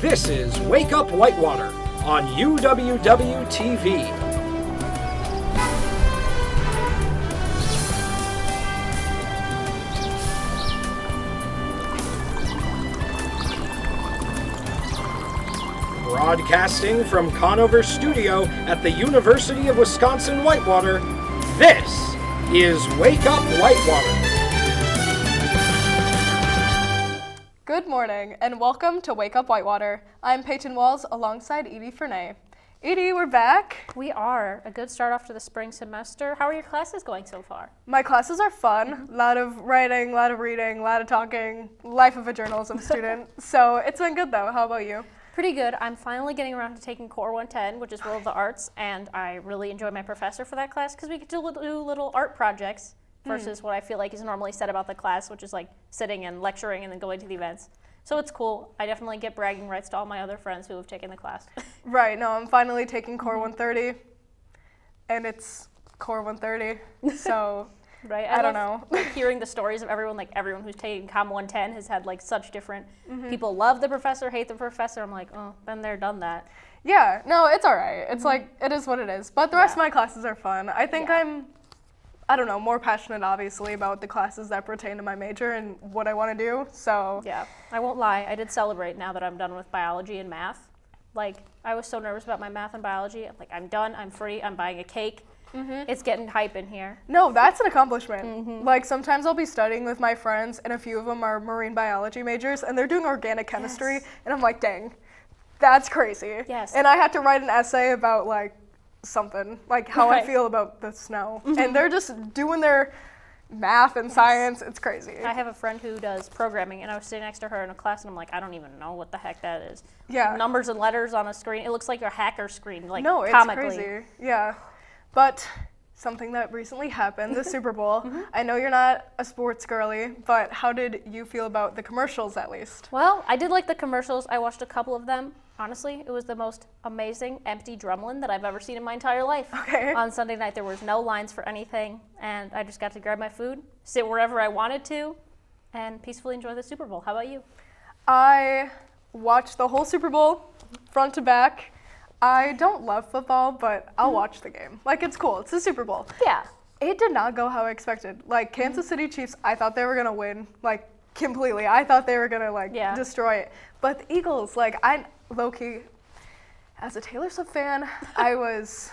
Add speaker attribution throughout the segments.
Speaker 1: This is Wake Up Whitewater on UWW-TV. Broadcasting from Conover Studio at the University of Wisconsin-Whitewater, this is Wake Up Whitewater.
Speaker 2: Good morning, and welcome to Wake Up Whitewater. I'm Peyton Walls alongside Edie Fernay. Edie, we're back.
Speaker 3: We are. A good start off to the spring semester. How are your classes going so far?
Speaker 2: My classes are fun. A lot of writing, a lot of reading, a lot of talking. Life of a journalism student. So it's been good though. How about you?
Speaker 3: Pretty good. I'm finally getting around to taking Core 110, which is World of the Arts, and I really enjoy my professor for that class because we get to do little art projects versus what I feel like is normally said about the class, which is like sitting and lecturing and then going to the events. So it's cool. I definitely get bragging rights to all my other friends who have taken the class.
Speaker 2: Right. No, I'm finally taking Core 130, and it's Core 130. So
Speaker 3: right.
Speaker 2: I don't know.
Speaker 3: Like hearing the stories of everyone who's taken Com 110 has had like such different people love the professor, hate the professor. I'm like, oh, been there, done that.
Speaker 2: Yeah. No, it's all right. It's like it is what it is. But the rest of my classes are fun. I think I don't know, more passionate obviously about the classes that pertain to my major and what I want to do. So
Speaker 3: yeah, I won't lie. I did celebrate now that I'm done with biology and math. Like I was so nervous about my math and biology. I'm like, I'm done. I'm free. I'm buying a cake. It's getting hype in here.
Speaker 2: No, that's an accomplishment. Like sometimes I'll be studying with my friends and a few of them are marine biology majors and they're doing organic chemistry and I'm like, dang, that's crazy.
Speaker 3: Yes.
Speaker 2: And I had to write an essay about like something, like how I feel about the snow. And they're just doing their math and science. It's crazy.
Speaker 3: I have a friend who does programming and I was sitting next to her in a class and I'm like, I don't even know what the heck that is.
Speaker 2: Yeah.
Speaker 3: Numbers and letters on a screen. It looks like a hacker screen, like
Speaker 2: no, it's
Speaker 3: comically.
Speaker 2: crazy. Yeah. But something that recently happened, the Super Bowl. I know you're not a sports girly, but how did you feel about the commercials at least?
Speaker 3: Well, I did like the commercials. I watched a couple of them. Honestly, it was the most amazing empty drumlin that I've ever seen in my entire life.
Speaker 2: Okay.
Speaker 3: On Sunday night, there was no lines for anything, and I just got to grab my food, sit wherever I wanted to, and peacefully enjoy the Super Bowl. How about you?
Speaker 2: I watched the whole Super Bowl, front to back. I don't love football, but I'll watch the game. Like, it's cool. It's the Super Bowl.
Speaker 3: Yeah.
Speaker 2: It did not go how I expected. Like, Kansas City Chiefs, I thought they were going to win, like, completely. I thought they were going to, destroy it. But the Eagles, like, I low-key, as a Taylor Swift fan, I was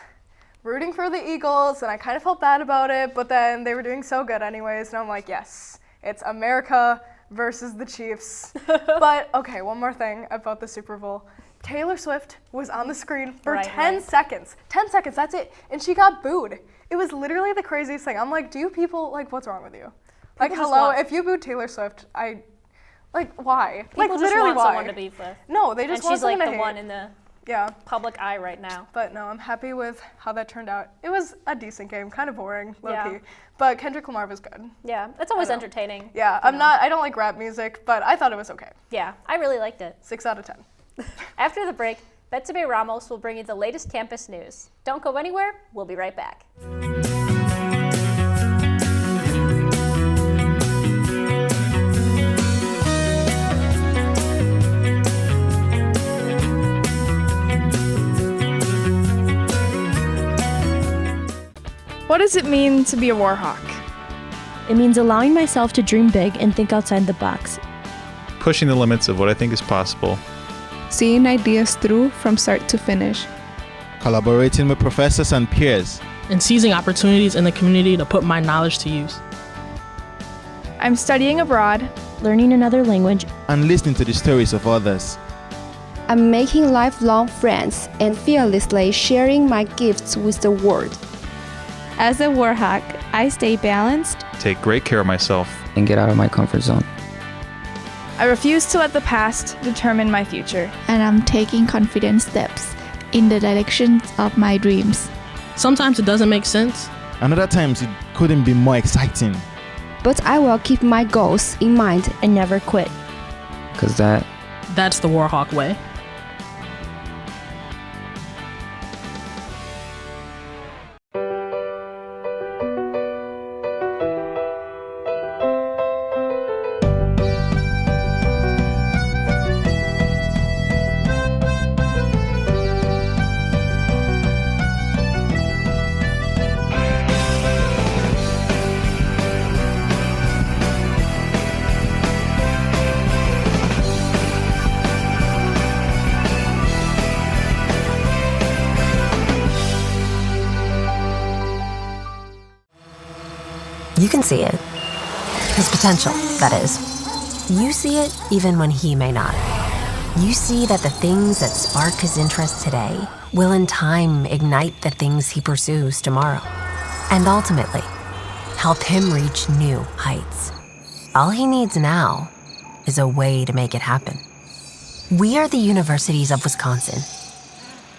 Speaker 2: rooting for the Eagles, and I kind of felt bad about it, but then they were doing so good anyways, and I'm like, yes, it's America versus the Chiefs. But, okay, one more thing about the Super Bowl. Taylor Swift was on the screen for 10 seconds. 10 seconds, that's it. And she got booed. It was literally the craziest thing. I'm like, do you people, like, what's wrong with you? Like, hello, if you booed Taylor Swift, like, why?
Speaker 3: People
Speaker 2: like,
Speaker 3: just
Speaker 2: literally
Speaker 3: want
Speaker 2: why?
Speaker 3: someone to beef with.
Speaker 2: No, they just
Speaker 3: and
Speaker 2: want
Speaker 3: she's like
Speaker 2: someone
Speaker 3: the
Speaker 2: to hate.
Speaker 3: one in the public eye right now.
Speaker 2: But no, I'm happy with how that turned out. It was a decent game, kind of boring, low-key.
Speaker 3: Yeah.
Speaker 2: But Kendrick Lamar was good.
Speaker 3: Yeah, it's always entertaining.
Speaker 2: Yeah, I don't like rap music, but I thought it was okay.
Speaker 3: Yeah, I really liked it.
Speaker 2: 6 out of 10.
Speaker 3: After the break, Betsabe Ramos will bring you the latest campus news. Don't go anywhere, we'll be right back.
Speaker 4: What does it mean to be a Warhawk?
Speaker 5: It means allowing myself to dream big and think outside the box.
Speaker 6: Pushing the limits of what I think is possible.
Speaker 7: Seeing ideas through from start to finish.
Speaker 8: Collaborating with professors and peers.
Speaker 9: And seizing opportunities in the community to put my knowledge to use.
Speaker 4: I'm studying abroad,
Speaker 5: learning another language,
Speaker 8: and listening to the stories of others.
Speaker 10: I'm making lifelong friends and fearlessly sharing my gifts with the world.
Speaker 11: As a Warhawk, I stay balanced,
Speaker 6: take great care of myself,
Speaker 12: and get out of my comfort zone.
Speaker 4: I refuse to let the past determine my future.
Speaker 13: And I'm taking confident steps in the direction of my dreams.
Speaker 9: Sometimes it doesn't make sense.
Speaker 8: And other times it couldn't be more exciting.
Speaker 10: But I will keep my goals in mind
Speaker 5: and never quit.
Speaker 12: Because
Speaker 9: that's the Warhawk way.
Speaker 14: You can see it. His potential, that is. You see it even when he may not. You see that the things that spark his interest today will in time ignite the things he pursues tomorrow. And ultimately, help him reach new heights. All he needs now is a way to make it happen. We are the Universities of Wisconsin.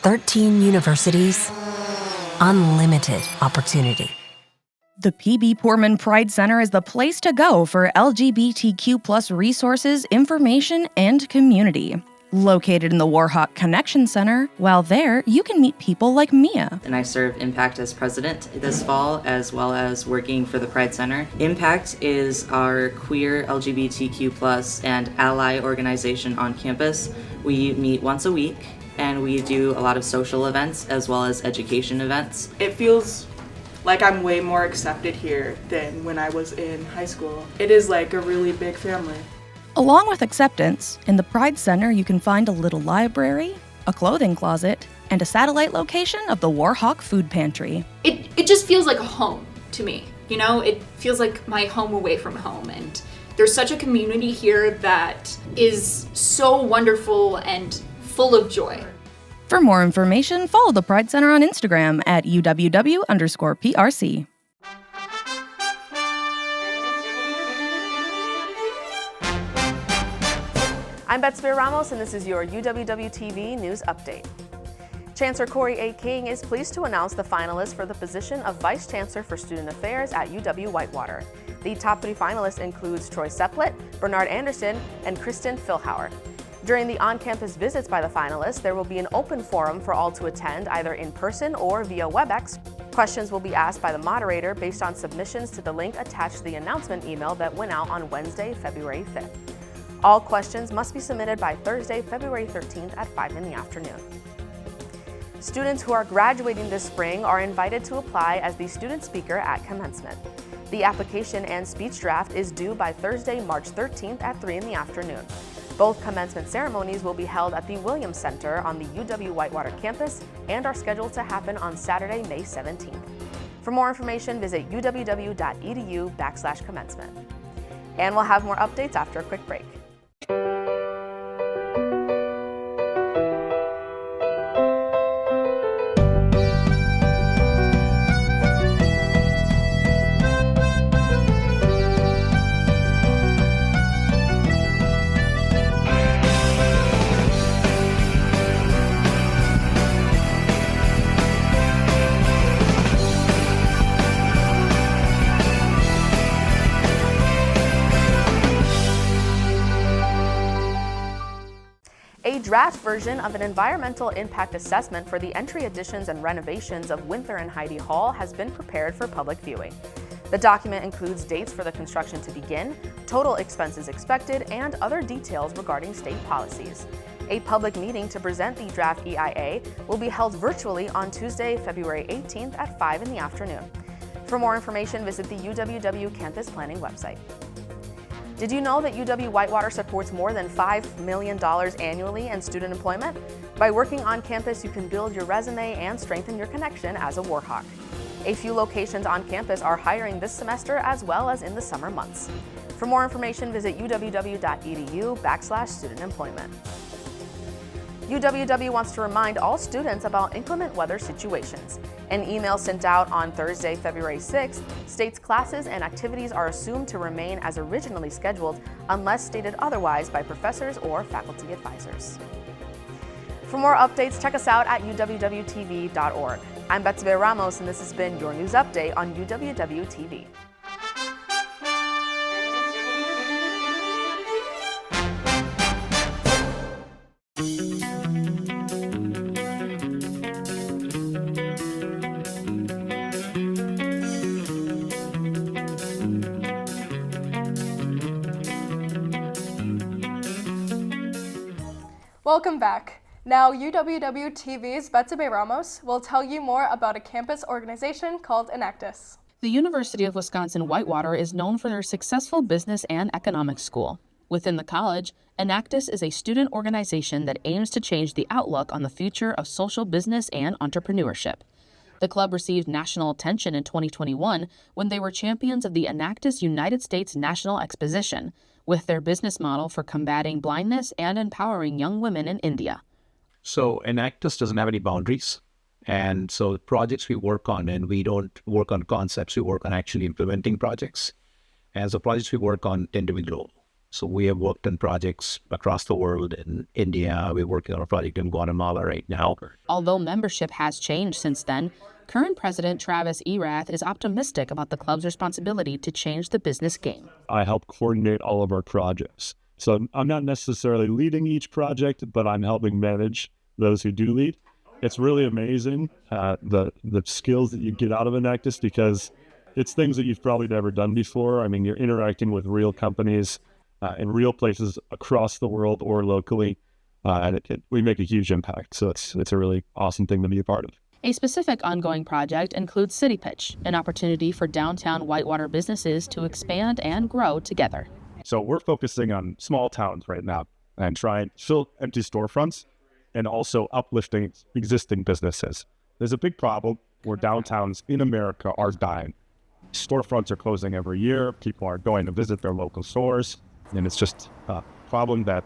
Speaker 14: 13 universities, unlimited opportunity.
Speaker 15: The P.B. Poorman Pride Center is the place to go for LGBTQ+ resources, information, and community. Located in the Warhawk Connection Center, while there, you can meet people like Mia.
Speaker 16: And I serve Impact as president this fall, as well as working for the Pride Center. Impact is our queer LGBTQ+ and ally organization on campus. We meet once a week, and we do a lot of social events as well as education events.
Speaker 17: It feels like I'm way more accepted here than when I was in high school. It is like a really big family.
Speaker 15: Along with acceptance, in the Pride Center you can find a little library, a clothing closet, and a satellite location of the Warhawk Food Pantry.
Speaker 18: It just feels like a home to me, you know? It feels like my home away from home, and there's such a community here that is so wonderful and full of joy.
Speaker 15: For more information, follow the Pride Center on Instagram at UWW_PRC.
Speaker 19: I'm Betsy Ramos, and this is your UWW-TV News Update. Chancellor Corey A. King is pleased to announce the finalists for the position of Vice Chancellor for Student Affairs at UW-Whitewater. The top 3 finalists includes Troy Seplet, Bernard Anderson, and Kristen Philhauer. During the on-campus visits by the finalists, there will be an open forum for all to attend, either in person or via WebEx. Questions will be asked by the moderator based on submissions to the link attached to the announcement email that went out on Wednesday, February 5th. All questions must be submitted by Thursday, February 13th at 5 in the afternoon. Students who are graduating this spring are invited to apply as the student speaker at commencement. The application and speech draft is due by Thursday, March 13th at 3 in the afternoon. Both commencement ceremonies will be held at the Williams Center on the UW-Whitewater campus and are scheduled to happen on Saturday, May 17th. For more information, visit uww.edu/commencement. And we'll have more updates after a quick break. A draft version of an environmental impact assessment for the entry additions and renovations of Winther and Heidi Hall has been prepared for public viewing. The document includes dates for the construction to begin, total expenses expected, and other details regarding state policies. A public meeting to present the draft EIA will be held virtually on Tuesday, February 18th at 5 in the afternoon. For more information, visit the UWW Campus Planning website. Did you know that UW-Whitewater supports more than $5 million annually in student employment? By working on campus, you can build your resume and strengthen your connection as a Warhawk. A few locations on campus are hiring this semester as well as in the summer months. For more information, visit uww.edu/student-employment. UWW wants to remind all students about inclement weather situations. An email sent out on Thursday, February 6th, states classes and activities are assumed to remain as originally scheduled unless stated otherwise by professors or faculty advisors. For more updates, check us out at uwwtv.org. I'm Betsy Ramos, and this has been your news update on UWW-TV.
Speaker 2: Welcome back. Now, UWW-TV's Betsy Ramos will tell you more about a campus organization called Enactus.
Speaker 20: The University of Wisconsin-Whitewater is known for their successful business and economics school. Within the college, Enactus is a student organization that aims to change the outlook on the future of social business and entrepreneurship. The club received national attention in 2021 when they were champions of the Enactus United States National Exposition, with their business model for combating blindness and empowering young women in India.
Speaker 21: So Enactus doesn't have any boundaries. And so the projects we work on, and we don't work on concepts, we work on actually implementing projects. And the projects we work on tend to be global. So we have worked on projects across the world. In India, we're working on a project in Guatemala right now.
Speaker 20: Although membership has changed since then, current president Travis Erath is optimistic about the club's responsibility to change the business game.
Speaker 22: I help coordinate all of our projects. So I'm not necessarily leading each project, but I'm helping manage those who do lead. It's really amazing, the skills that you get out of Enactus, because it's things that you've probably never done before. I mean, you're interacting with real companies in real places across the world or locally, and we make a huge impact. So it's a really awesome thing to be a part of.
Speaker 20: A specific ongoing project includes City Pitch, an opportunity for downtown Whitewater businesses to expand and grow together.
Speaker 22: So we're focusing on small towns right now and trying to fill empty storefronts and also uplifting existing businesses. There's a big problem where downtowns in America are dying. Storefronts are closing every year. People are going to visit their local stores, and it's just a problem that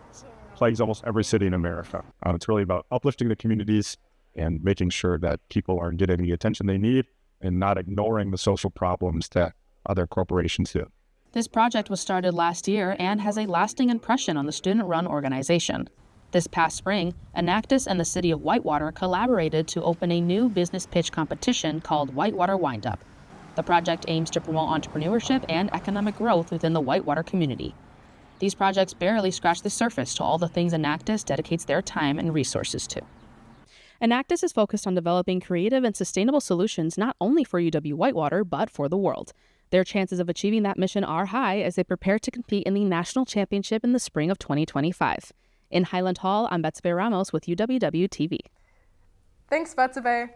Speaker 22: plagues almost every city in America. It's really about uplifting the communities and making sure that people are getting the attention they need and not ignoring the social problems that other corporations do.
Speaker 20: This project was started last year and has a lasting impression on the student-run organization. This past spring, Enactus and the City of Whitewater collaborated to open a new business pitch competition called Whitewater Windup. The project aims to promote entrepreneurship and economic growth within the Whitewater community. These projects barely scratch the surface to all the things Enactus dedicates their time and resources to.
Speaker 23: Enactus is focused on developing creative and sustainable solutions not only for UW-Whitewater, but for the world. Their chances of achieving that mission are high as they prepare to compete in the national championship in the spring of 2025. In Highland Hall, I'm Betsabe Ramos with UWW-TV.
Speaker 2: Thanks, Betsabe.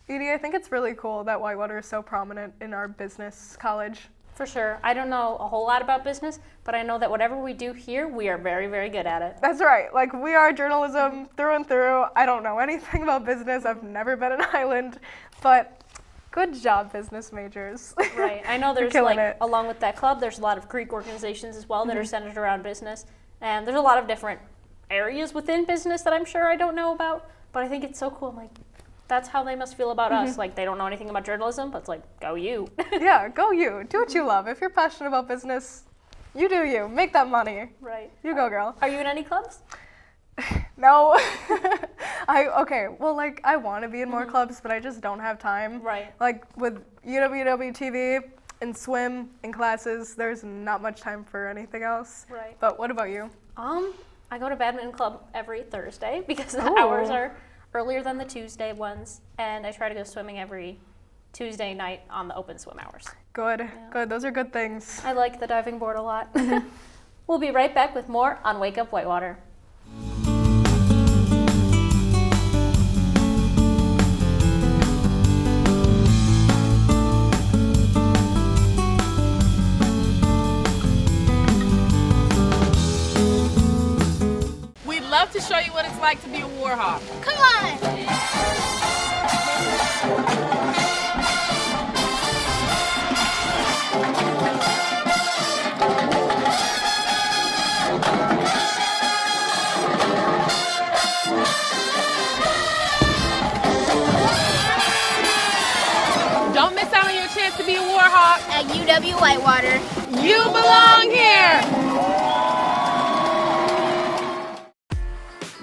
Speaker 2: Edie, I think it's really cool that Whitewater is so prominent in our business college.
Speaker 3: For sure. I don't know a whole lot about business, but I know that whatever we do here, we are very, very good at it.
Speaker 2: That's right. Like, we are journalism through and through. I don't know anything about business. I've never been in Highland, but good job, business majors.
Speaker 3: Right. I know there's along with that club, there's a lot of Greek organizations as well that are centered around business, and there's a lot of different areas within business that I'm sure I don't know about, but I think it's so cool. I'm like, that's how they must feel about us. Like, they don't know anything about journalism, but it's like, go you.
Speaker 2: Yeah, go you. Do what you love. If you're passionate about business, you do you. Make that money.
Speaker 3: Right.
Speaker 2: You go, girl.
Speaker 3: Are you in any clubs?
Speaker 2: No. I want to be in more clubs, but I just don't have time.
Speaker 3: Right.
Speaker 2: Like, with UWW-TV and swim and classes, there's not much time for anything else.
Speaker 3: Right.
Speaker 2: But what about you?
Speaker 3: I go to badminton club every Thursday because the hours are earlier than the Tuesday ones, and I try to go swimming every Tuesday night on the open swim hours.
Speaker 2: Good, good. Those are good things.
Speaker 3: I like the diving board a lot. We'll be right back with more on Wake Up Whitewater.
Speaker 24: Love to show you what it's like to be a Warhawk.
Speaker 25: Come on!
Speaker 24: Don't miss out on your chance to be a Warhawk.
Speaker 25: At UW-Whitewater.
Speaker 24: You belong here!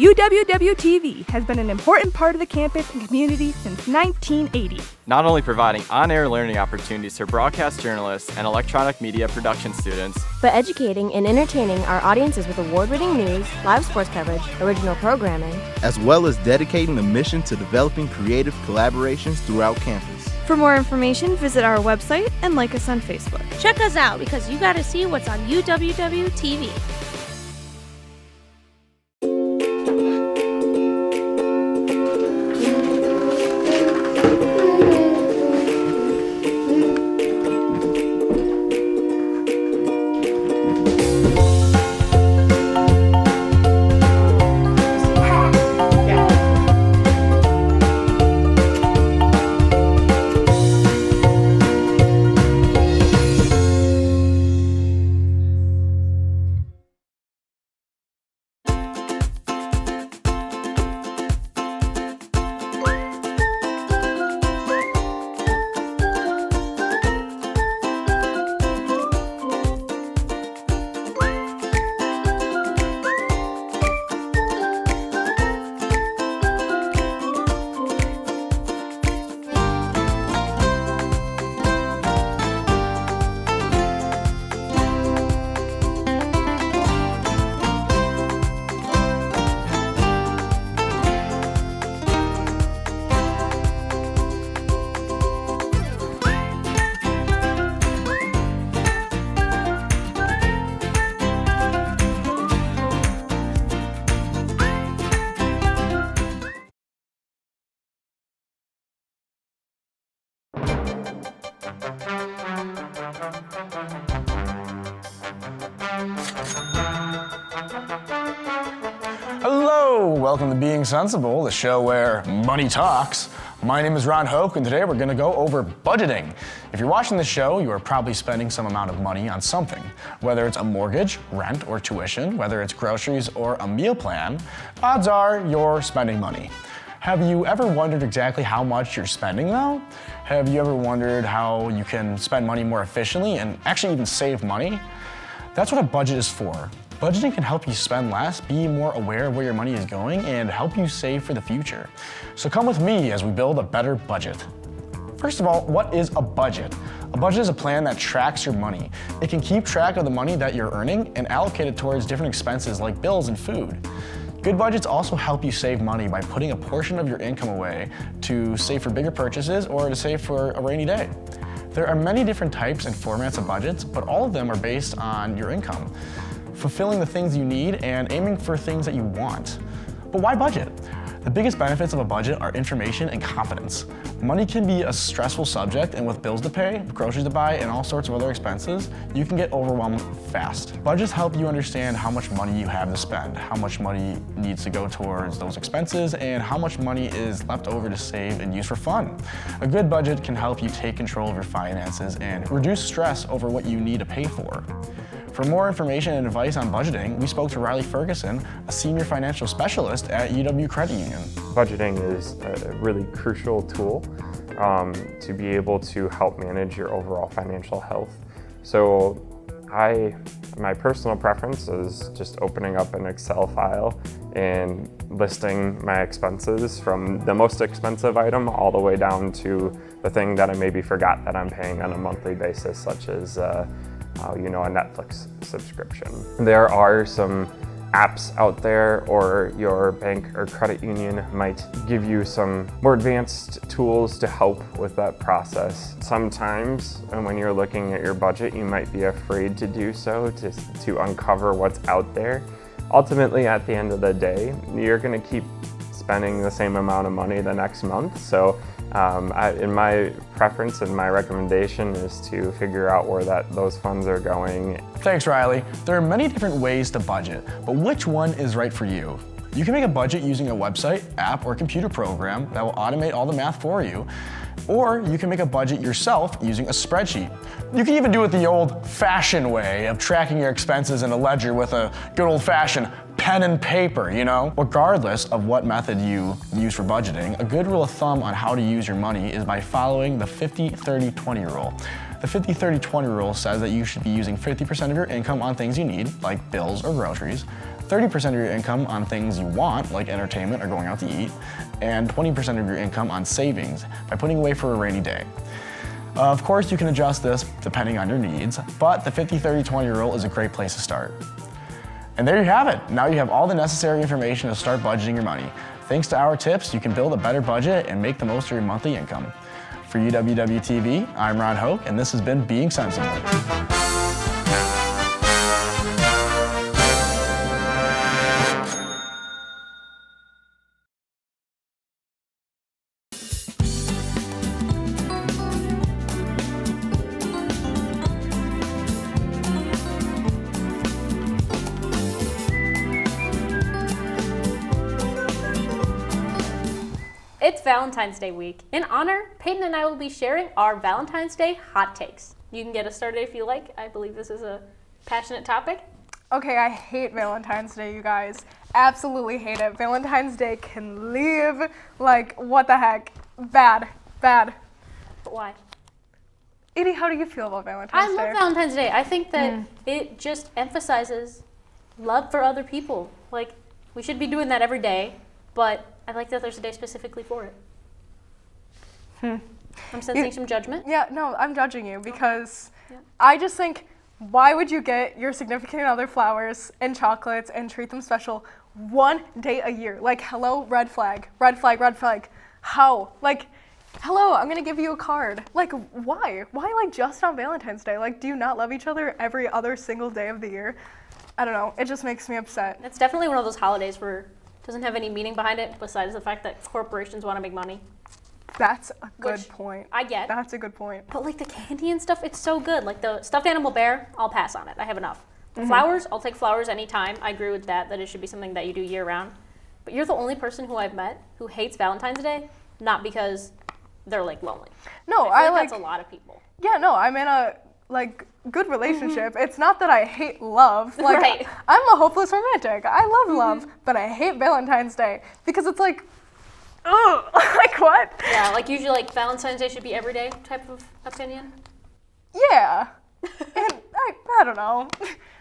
Speaker 26: UWW-TV has been an important part of the campus and community since 1980.
Speaker 27: Not only providing on-air learning opportunities for broadcast journalists and electronic media production students,
Speaker 28: but educating and entertaining our audiences with award-winning news, live sports coverage, original programming,
Speaker 8: as well as dedicating the mission to developing creative collaborations throughout campus.
Speaker 26: For more information, visit our website and like us on Facebook.
Speaker 25: Check us out because you got to see what's on UWW-TV.
Speaker 1: welcome to Being Sensible, the show where money talks. My name is Ron Hoke, and today we're going to go over budgeting. If you're watching the show, you are probably spending some amount of money on something. Whether it's a mortgage, rent, or tuition, whether it's groceries or a meal plan, odds are you're spending money. Have you ever wondered exactly how much you're spending though? Have you ever wondered how you can spend money more efficiently and actually even save money? That's what a budget is for. Budgeting can help you spend less, be more aware of where your money is going, and help you save for the future. So come with me as we build a better budget. First of all, what is a budget? A budget is a plan that tracks your money. It can keep track of the money that you're earning and allocate it towards different expenses like bills and food. Good budgets also help you save money by putting a portion of your income away to save for bigger purchases or to save for a rainy day. There are many different types and formats of budgets, but all of them are based on your income, fulfilling the things you need and aiming for things that you want. But why budget? The biggest benefits of a budget are information and confidence. Money can be a stressful subject, and with bills to pay, groceries to buy, and all sorts of other expenses, you can get overwhelmed fast. Budgets help you understand how much money you have to spend, how much money needs to go towards those expenses, and how much money is left over to save and use for fun. A good budget can help you take control of your finances and reduce stress over what you need to pay for. For more information and advice on budgeting, we spoke to Riley Ferguson, a senior financial specialist at UW Credit Union.
Speaker 4: Budgeting is a really crucial tool to be able to help manage your overall financial health. So my personal preference is just opening up an Excel file and listing my expenses from the most expensive item all the way down to the thing that I maybe forgot that I'm paying on a monthly basis, such as a Netflix subscription. There are some apps out there, or your bank or credit union might give you some more advanced tools to help with that process. Sometimes when you're looking at your budget, you might be afraid to do so, to uncover what's out there. Ultimately, at the end of the day, you're going to keep spending the same amount of money the next month. So in my preference and my recommendation is to figure out where those funds are going.
Speaker 1: Thanks, Riley. There are many different ways to budget, but which one is right for you? You can make a budget using a website, app, or computer program that will automate all the math for you. Or you can make a budget yourself using a spreadsheet. You can even do it the old-fashioned way of tracking your expenses in a ledger with a good old-fashioned pen and paper, Regardless of what method you use for budgeting, a good rule of thumb on how to use your money is by following the 50-30-20 rule. The 50-30-20 rule says that you should be using 50% of your income on things you need, like bills or groceries, 30% of your income on things you want, like entertainment or going out to eat, and 20% of your income on savings by putting away for a rainy day. Of course, you can adjust this depending on your needs, but the 50-30-20 rule is a great place to start. And there you have it. Now you have all the necessary information to start budgeting your money. Thanks to our tips, you can build a better budget and make the most of your monthly income. For UWW-TV, I'm Ron Hoke, and this has been Being Sensible.
Speaker 3: It's Valentine's Day week. In honor, Peyton and I will be sharing our Valentine's Day hot takes. You can get us started if you like. I believe this is a passionate topic.
Speaker 2: Okay, I hate Valentine's Day, you guys. Absolutely hate it. Valentine's Day can leave. Like, what the heck? Bad. But
Speaker 3: why?
Speaker 2: Edie, how do you feel about Valentine's Day?
Speaker 3: I love Valentine's Day. I think that it just emphasizes love for other people. Like, we should be doing that every day, but I like that there's a day specifically for it. I'm sensing some judgment.
Speaker 2: Yeah, no, I'm judging you because I just think, why would you get your significant other flowers and chocolates and treat them special one day a year? Like, hello, red flag, red flag, red flag. How? Like, hello, I'm gonna give you a card. Like, why? Why, like, just on Valentine's Day? Like, do you not love each other every other single day of the year? I don't know. It just makes me upset.
Speaker 3: It's definitely one of those holidays where it doesn't have any meaning behind it besides the fact that corporations want to make money.
Speaker 2: That's a good point.
Speaker 3: I get.
Speaker 2: That's a good point.
Speaker 3: But like the candy and stuff, it's so good. Like the stuffed animal bear, I'll pass on it. I have enough. The flowers, I'll take flowers anytime. I agree with that it should be something that you do year round. But you're the only person who I've met who hates Valentine's Day, not because they're like lonely.
Speaker 2: No,
Speaker 3: I feel like that's a lot of people.
Speaker 2: Yeah, no, I'm in a like good relationship. It's not that I hate love. Like
Speaker 3: Right.
Speaker 2: I'm a hopeless romantic. I love love, but I hate Valentine's Day because it's like, oh, like what?
Speaker 3: Yeah, like usually like Valentine's Day should be every day type of opinion.
Speaker 2: Yeah. And I don't know.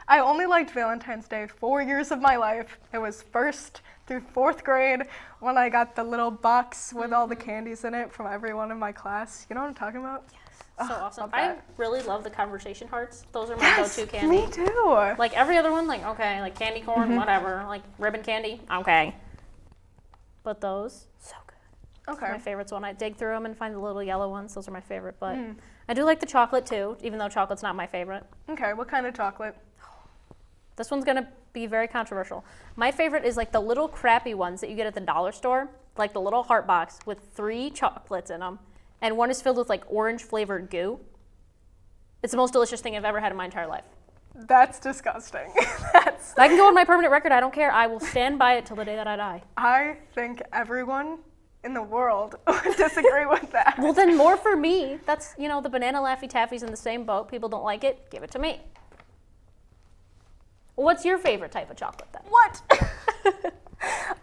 Speaker 2: I only liked Valentine's Day 4 years of my life. It was 1st through 4th grade when I got the little box with all the candies in it from everyone in my class. You know what I'm talking about?
Speaker 3: Yes. So awesome.
Speaker 2: love
Speaker 3: I
Speaker 2: that.
Speaker 3: really love the conversation hearts. Those are my
Speaker 2: Yes,
Speaker 3: go-to candy.
Speaker 2: me too.
Speaker 3: Like every other one, like okay, like candy corn, whatever. Like ribbon candy, okay. But those, so good.
Speaker 2: Okay.
Speaker 3: My favorites when I dig through them and find the little yellow ones. Those are my favorite. But I do like the chocolate too, even though chocolate's not my favorite.
Speaker 2: Okay, what kind of chocolate?
Speaker 3: This one's gonna be very controversial. My favorite is like the little crappy ones that you get at the dollar store, like the little heart box with 3 chocolates in them, and one is filled with like orange flavored goo. It's the most delicious thing I've ever had in my entire life.
Speaker 2: That's disgusting.
Speaker 3: I can go on my permanent record. I don't care. I will stand by it till the day that I die.
Speaker 2: I think everyone in the world would disagree with that.
Speaker 3: Well, then more for me. That's, you know, the banana Laffy Taffy's in the same boat. People don't like it. Give it to me. What's your favorite type of chocolate then?
Speaker 2: What?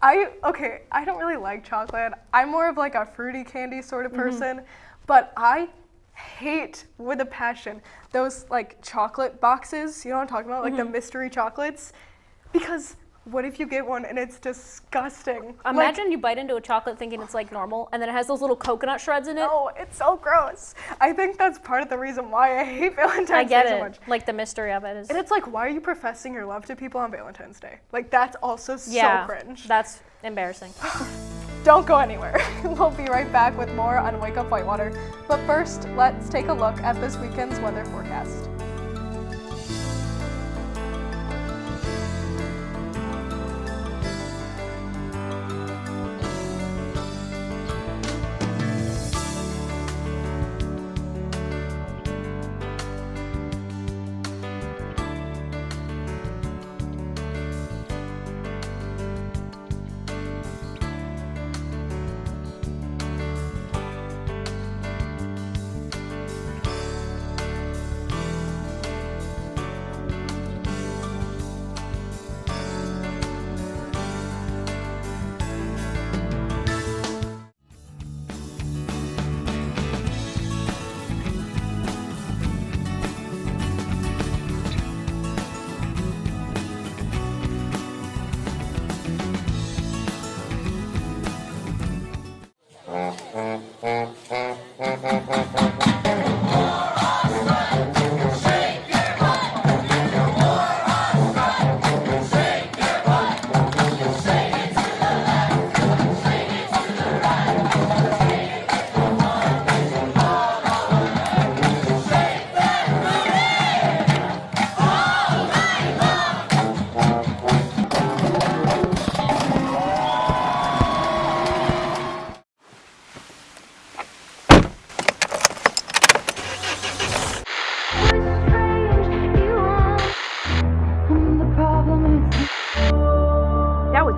Speaker 2: I don't really like chocolate. I'm more of like a fruity candy sort of person, but I hate with a passion those like chocolate boxes, you know what I'm talking about? Like the mystery chocolates. Because what if you get one and it's disgusting?
Speaker 3: Imagine you bite into a chocolate thinking it's like normal, and then it has those little coconut shreds in it.
Speaker 2: Oh, it's so gross. I think that's part of the reason why I hate Valentine's
Speaker 3: I get
Speaker 2: Day so
Speaker 3: it.
Speaker 2: much.
Speaker 3: Like the mystery of it is.
Speaker 2: And it's like, why are you professing your love to people on Valentine's Day? Like that's also
Speaker 3: Yeah,
Speaker 2: so cringe.
Speaker 3: that's embarrassing.
Speaker 2: Don't go anywhere. We'll be right back with more on Wake Up Whitewater. But first, let's take a look at this weekend's weather forecast.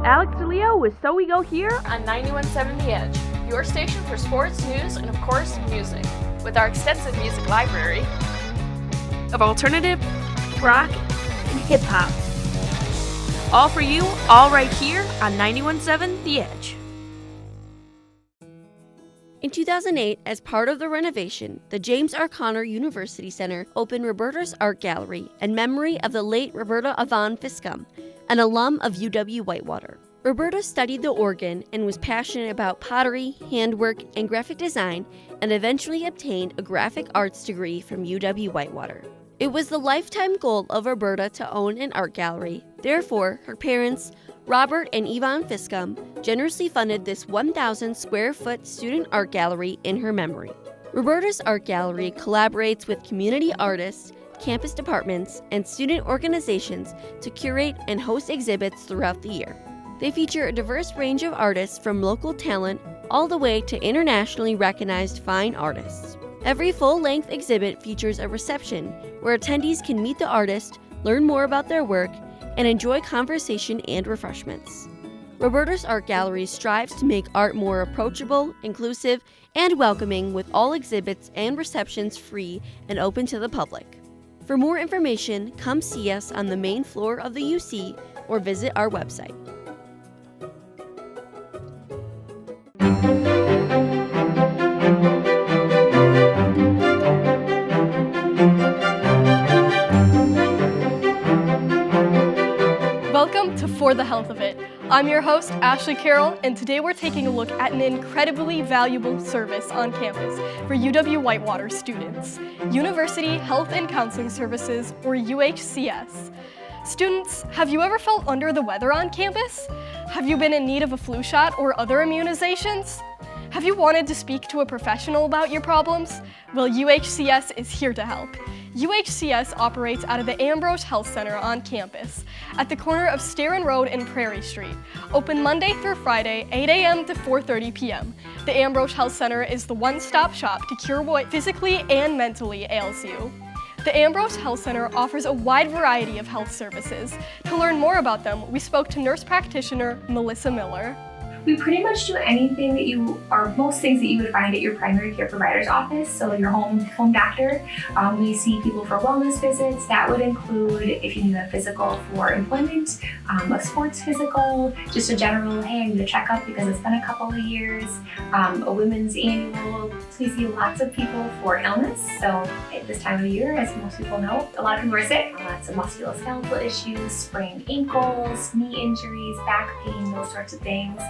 Speaker 25: Alex DeLeo with So We Go Here
Speaker 19: on 91.7 The Edge, your station for sports, news, and of course, music, with our extensive music library of alternative, rock, and hip hop. All for you, all right here on 91.7 The Edge.
Speaker 5: In 2008, as part of the renovation, the James R. Conner University Center opened Roberta's Art Gallery in memory of the late Roberta Avon Fiscum, an alum of UW-Whitewater. Roberta studied the organ and was passionate about pottery, handwork, and graphic design, and eventually obtained a graphic arts degree from UW-Whitewater. It was the lifetime goal of Roberta to own an art gallery. Therefore, her parents, Robert and Yvonne Fiscum, generously funded this 1,000 square foot student art gallery in her memory. Roberta's Art Gallery collaborates with community artists, campus departments, and student organizations to curate and host exhibits throughout the year. They feature a diverse range of artists from local talent all the way to internationally recognized fine artists. Every full-length exhibit features a reception where attendees can meet the artist, learn more about their work, and enjoy conversation and refreshments. Roberta's Art Gallery strives to make art more approachable, inclusive, and welcoming, with all exhibits and receptions free and open to the public. For more information, come see us on the main floor of the UC or visit our website.
Speaker 6: Welcome to For the Health of It. I'm your host, Ashley Carroll, and today we're taking a look at an incredibly valuable service on campus for UW-Whitewater students, University Health and Counseling Services, or UHCS. Students, have you ever felt under the weather on campus? Have you been in need of a flu shot or other immunizations? Have you wanted to speak to a professional about your problems? Well, UHCS is here to help. UHCS operates out of the Ambrose Health Center on campus, at the corner of Starin Road and Prairie Street, open Monday through Friday, 8 a.m. to 4:30 p.m. The Ambrose Health Center is the one-stop shop to cure what physically and mentally ails you. The Ambrose Health Center offers a wide variety of health services. To learn more about them, we spoke to nurse practitioner Melissa Miller.
Speaker 7: We pretty much do anything that most things that you would find at your primary care provider's office, so your home doctor. We see people for wellness visits. That would include if you need a physical for employment, a sports physical, just a general, hey, I need a checkup because it's been a couple of years, a women's annual. We see lots of people for illness. So at this time of year, as most people know, a lot of people are sick. Lots of musculoskeletal issues, sprained ankles, knee injuries, back pain, those sorts of things.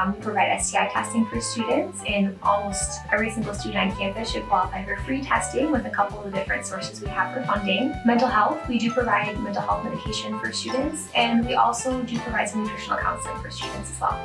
Speaker 7: We provide STI testing for students, and almost every single student on campus should qualify for free testing with a couple of different sources we have for funding. Mental health, we do provide mental health medication for students, and we also do provide some nutritional counseling for students as well.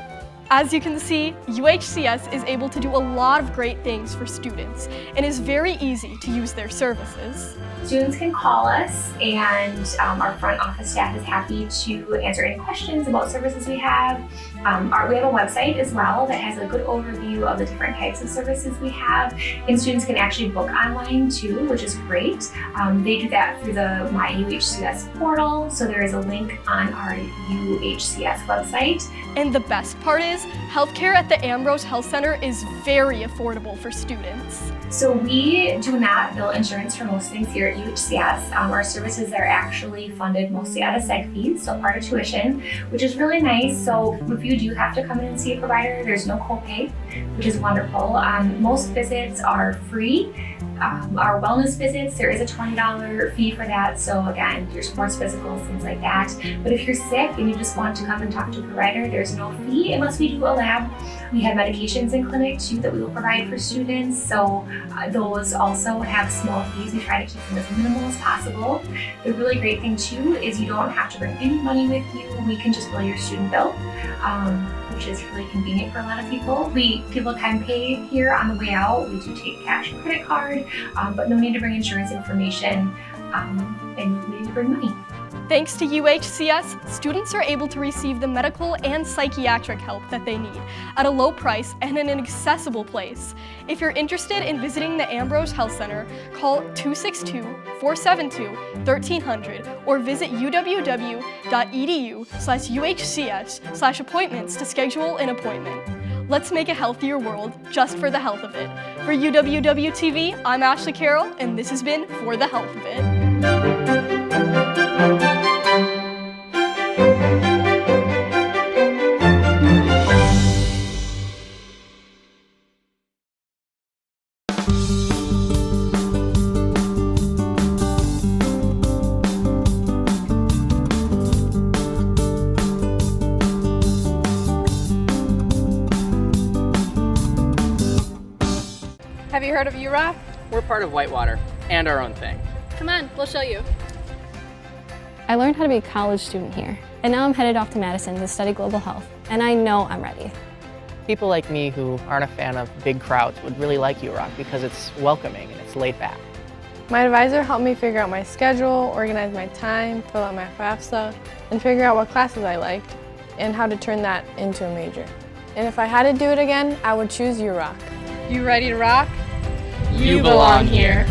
Speaker 6: As you can see, UHCS is able to do a lot of great things for students and is very easy to use their services.
Speaker 7: Students can call us, and our front office staff is happy to answer any questions about services we have. We have a website as well that has a good overview of the different types of services we have, and students can actually book online too, which is great. They do that through the My UHCS portal, so there is a link on our UHCS website.
Speaker 6: And the best part is, healthcare at the Ambrose Health Center is very affordable for students.
Speaker 7: So we do not bill insurance for most things here at UHCS. Our services are actually funded mostly out of seg fees, so part of tuition, which is really nice. So if you do have to come in and see a provider, there's no copay, which is wonderful. Most visits are free. Our wellness visits, there is a $20 fee for that. So again, your sports physicals, things like that. But if you're sick and you just want to come and talk to a provider, there's no fee unless we do a lab. We have medications in clinic too that we will provide for students. So those also have small fees. We try to keep them as minimal as possible. The really great thing too is you don't have to bring any money with you. We can just bill your student bill, which is really convenient for a lot of people. People can pay here on the way out. We do take cash and credit card, but no need to bring insurance information, and no need to bring money.
Speaker 6: Thanks to UHCS, students are able to receive the medical and psychiatric help that they need at a low price and in an accessible place. If you're interested in visiting the Ambrose Health Center, call 262-472-1300 or visit uw.edu/UHCS/appointments to schedule an appointment. Let's make a healthier world just for the health of it. For UWW-TV, I'm Ashley Carroll, and this has been For the Health of It.
Speaker 9: Have you heard of UROC?
Speaker 10: We're part of Whitewater and our own thing.
Speaker 9: Come on, we'll show you.
Speaker 11: I learned how to be a college student here, and now I'm headed off to Madison to study global health, and I know I'm ready.
Speaker 10: People like me who aren't a fan of big crowds would really like UROC because it's welcoming and it's laid back.
Speaker 12: My advisor helped me figure out my schedule, organize my time, fill out my FAFSA, and figure out what classes I liked and how to turn that into a major. And if I had to do it again, I would choose UROC.
Speaker 9: You ready to rock?
Speaker 10: You belong here.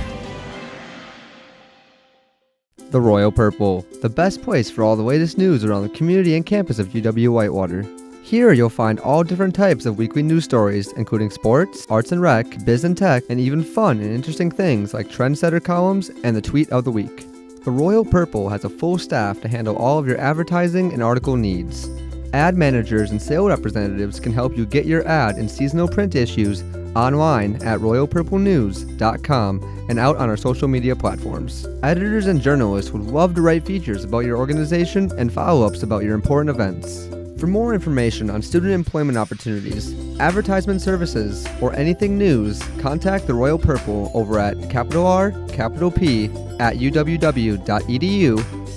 Speaker 13: The Royal Purple, the best place for all the latest news around the community and campus of UW-Whitewater. Here you'll find all different types of weekly news stories, including sports, arts and rec, biz and tech, and even fun and interesting things like trendsetter columns and the tweet of the week. The Royal Purple has a full staff to handle all of your advertising and article needs. Ad managers and sales representatives can help you get your ad in seasonal print issues online at royalpurplenews.com and out on our social media platforms. Editors and journalists would love to write features about your organization and follow-ups about your important events. For more information on student employment opportunities, advertisement services, or anything news, contact the Royal Purple over at @UWW.edu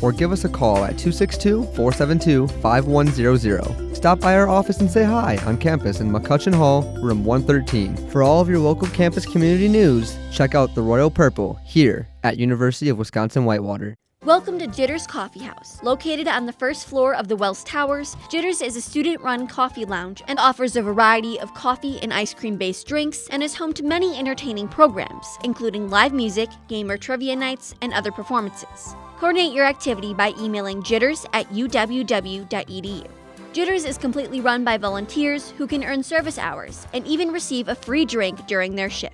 Speaker 13: or give us a call at 262-472-5100. Stop by our office and say hi on campus in McCutcheon Hall, room 113. For all of your local campus community news, check out the Royal Purple here at University of Wisconsin-Whitewater.
Speaker 5: Welcome to Jitters Coffee House. Located on the first floor of the Wells Towers, Jitters is a student-run coffee lounge and offers a variety of coffee and ice cream-based drinks and is home to many entertaining programs, including live music, gamer trivia nights, and other performances. Coordinate your activity by emailing jitters@uww.edu. Jitters is completely run by volunteers who can earn service hours and even receive a free drink during their shift.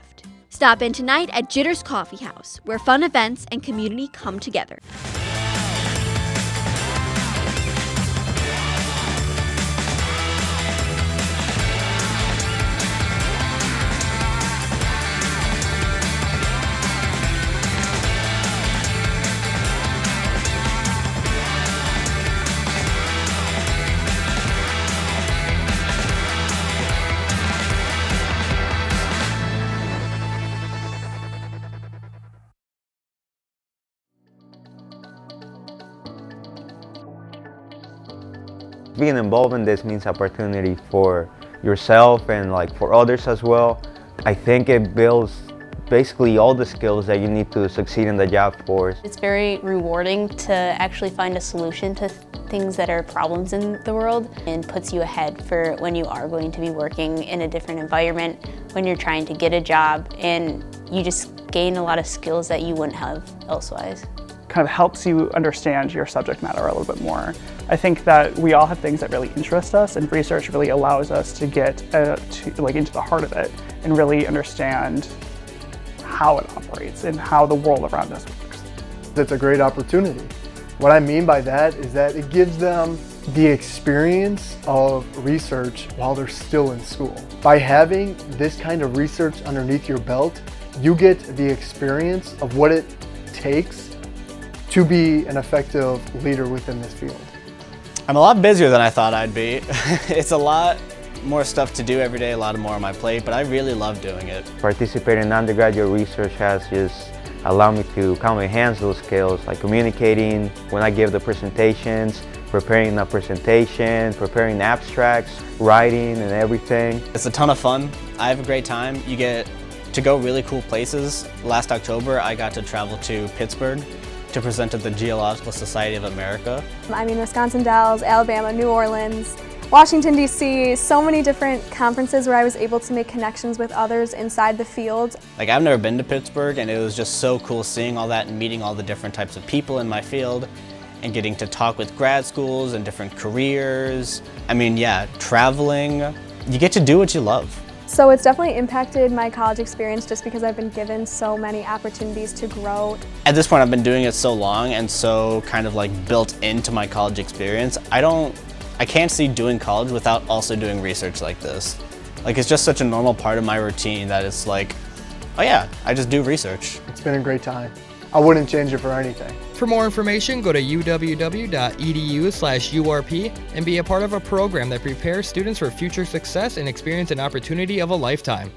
Speaker 5: Stop in tonight at Jitters Coffee House, where fun events and community come together.
Speaker 14: Being involved in this means opportunity for yourself and for others as well. I think it builds basically all the skills that you need to succeed in the job force.
Speaker 15: It's very rewarding to actually find a solution to things that are problems in the world and puts you ahead for when you are going to be working in a different environment, when you're trying to get a job, and you just gain a lot of skills that you wouldn't have elsewise.
Speaker 16: Kind of helps you understand your subject matter a little bit more. I think that we all have things that really interest us, and research really allows us to get into the heart of it and really understand how it operates and how the world around us works.
Speaker 17: That's a great opportunity. What I mean by that is that it gives them the experience of research while they're still in school. By having this kind of research underneath your belt, you get the experience of what it takes to be an effective leader within this field.
Speaker 18: I'm a lot busier than I thought I'd be. It's a lot more stuff to do every day, a lot more on my plate, but I really love doing it.
Speaker 14: Participating in undergraduate research has just allowed me to kind of enhance those skills, like communicating when I give the presentations, preparing the presentation, preparing abstracts, writing and everything.
Speaker 18: It's a ton of fun. I have a great time. You get to go really cool places. Last October, I got to travel to Pittsburgh to present at the Geological Society of America.
Speaker 21: I mean, Wisconsin Dells, Alabama, New Orleans, Washington, D.C., so many different conferences where I was able to make connections with others inside the field.
Speaker 18: I've never been to Pittsburgh, and it was just so cool seeing all that and meeting all the different types of people in my field and getting to talk with grad schools and different careers. I mean, yeah, traveling, you get to do what you love.
Speaker 21: So it's definitely impacted my college experience just because I've been given so many opportunities to grow.
Speaker 18: At this point, I've been doing it so long and so kind of built into my college experience. I can't see doing college without also doing research like this. It's just such a normal part of my routine that it's oh yeah, I just do research.
Speaker 17: It's been a great time. I wouldn't change it for anything.
Speaker 22: For more information, go to uww.edu/URP and be a part of a program that prepares students for future success and experience an opportunity of a lifetime.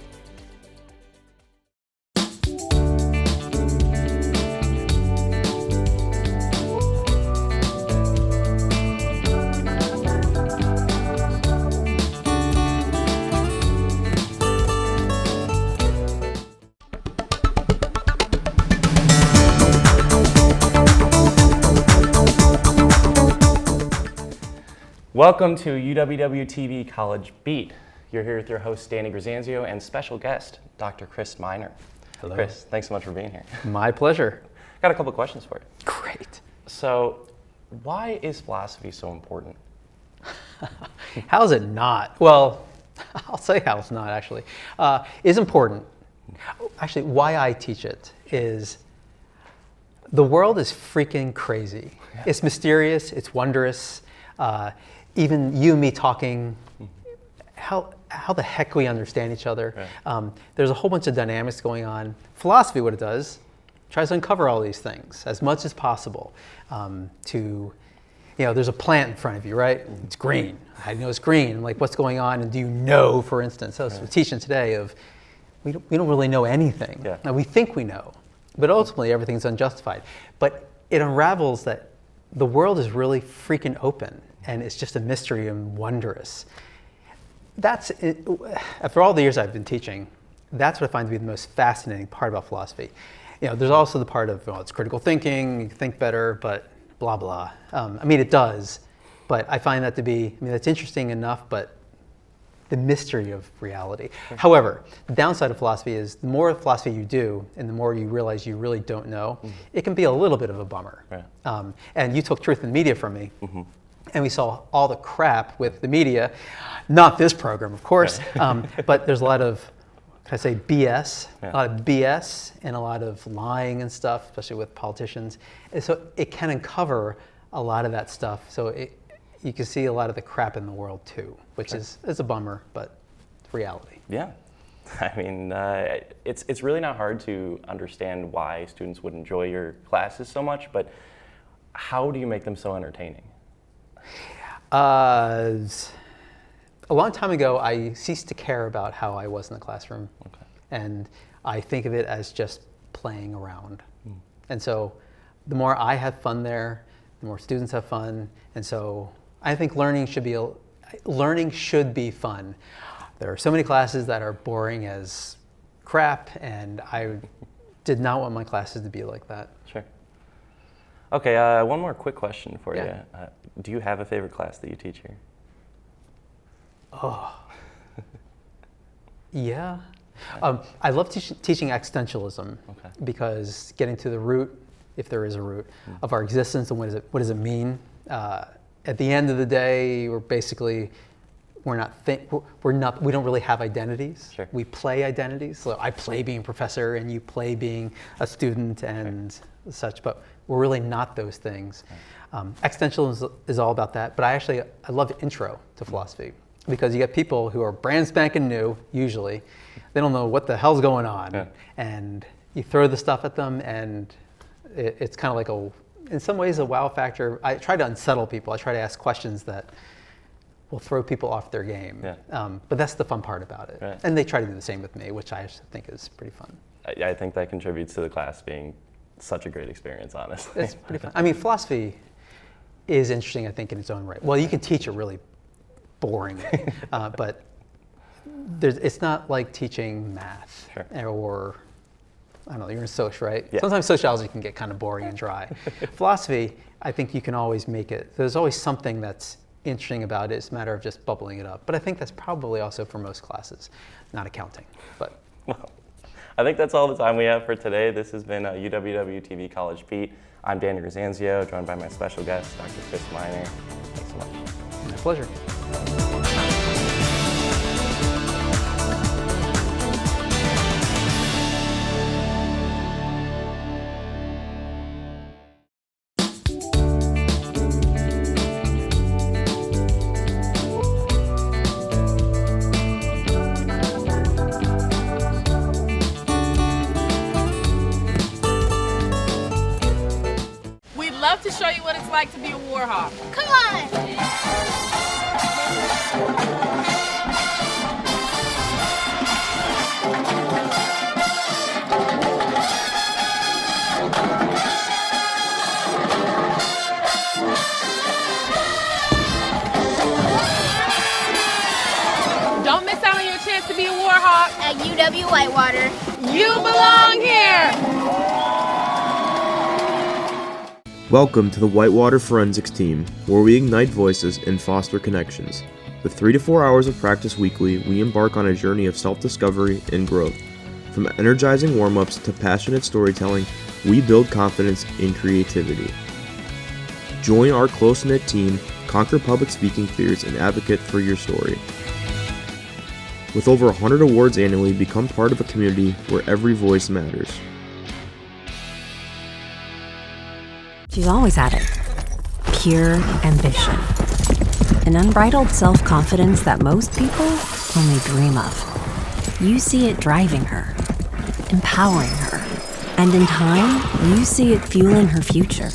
Speaker 29: Welcome to UWW-TV College Beat. You're here with your host, Danny Grazanzio, and special guest, Dr. Chris Miner.
Speaker 30: Hello.
Speaker 29: Chris, thanks so much for being here.
Speaker 30: My pleasure.
Speaker 29: Got a couple questions for you.
Speaker 30: Great.
Speaker 29: So, why is philosophy so important?
Speaker 1: How's it not? Well, I'll say how it's not actually. Is important. Actually, why I teach it is the world is freaking crazy. Yeah. It's mysterious, it's wondrous. Even you and me talking, how the heck we understand each other. Right. There's a whole bunch of dynamics going on. Philosophy, what it does, tries to uncover all these things as much as possible. There's a plant in front of you, right? It's green. How do you know it's green? Like, what's going on? And do you know, for instance? So we're teaching today of, we don't really know anything. Yeah. Now, we think we know, but ultimately everything's unjustified. But it unravels that the world is really freaking open, and it's just a mystery and wondrous. That's it. After all the years I've been teaching, that's what I find to be the most fascinating part about philosophy. There's also the part of, it's critical thinking, you think better, but blah, blah. It does, but I find that to be, that's interesting enough, but the mystery of reality. Okay. However, the downside of philosophy is the more philosophy you do and the more you realize you really don't know, it can be a little bit of a bummer. Right. And you took Truth in Media from me, and we saw all the crap with the media, not this program, of course, right. But there's a lot of, can I say BS, a lot of BS and a lot of lying and stuff, especially with politicians. And so it can uncover a lot of that stuff. So you can see a lot of the crap in the world too, which is a bummer, but it's reality.
Speaker 29: Yeah. It's really not hard to understand why students would enjoy your classes so much, but how do you make them so entertaining?
Speaker 1: A long time ago, I ceased to care about how I was in the classroom. Okay. And I think of it as just playing around. And so the more I have fun there, the more students have fun. And so I think learning should be fun. There are so many classes that are boring as crap, and I did not want my classes to be like that.
Speaker 29: Sure. Okay, one more quick question for you. Do you have a favorite class that you teach here?
Speaker 1: Oh, yeah. I love teaching existentialism because getting to the root, if there is a root, of our existence and what does it mean. At the end of the day, we don't really have identities. Sure. We play identities. So I play being a professor and you play being a student and such, but we're really not those things. Existentialism is all about that, but I love the intro to philosophy. Because you get people who are brand spanking new, usually. They don't know what the hell's going on. Yeah. And you throw the stuff at them, and it's kind of like in some ways, a wow factor. I try to unsettle people. I try to ask questions that will throw people off their game. Yeah. But that's the fun part about it. Right. And they try to do the same with me, which I think is pretty fun.
Speaker 29: I think that contributes to the class being such a great experience, honestly.
Speaker 1: It's pretty fun. Philosophy is interesting, I think, in its own right. Well, you can teach it really boring, but it's not like teaching math. Sure. Or, I don't know, you're in social, right? Yeah. Sometimes sociology can get kind of boring and dry. Philosophy, I think you can always make it, there's always something that's interesting about it. It's a matter of just bubbling it up. But I think that's probably also for most classes, not accounting. But
Speaker 29: well, I think that's all the time we have for today. This has been UWW-TV College Beat. I'm Danny Rosanzio, joined by my special guest, Dr. Chris Miner. Thanks so much.
Speaker 1: My pleasure.
Speaker 9: We'd love to show you what it's like to be a Warhawk.
Speaker 25: Come on!
Speaker 9: Don't miss out on your chance to be a Warhawk
Speaker 25: at UW-Whitewater.
Speaker 9: You belong here!
Speaker 4: Welcome to the Whitewater Forensics team, where we ignite voices and foster connections. With 3 to 4 hours of practice weekly, we embark on a journey of self-discovery and growth. From energizing warm-ups to passionate storytelling, we build confidence in creativity. Join our close-knit team, conquer public speaking fears and advocate for your story. With over 100 awards annually, become part of a community where every voice matters.
Speaker 2: She's always had it. Pure ambition. An unbridled self-confidence that most people only dream of. You see it driving her, empowering her, and in time, you see it fueling her future.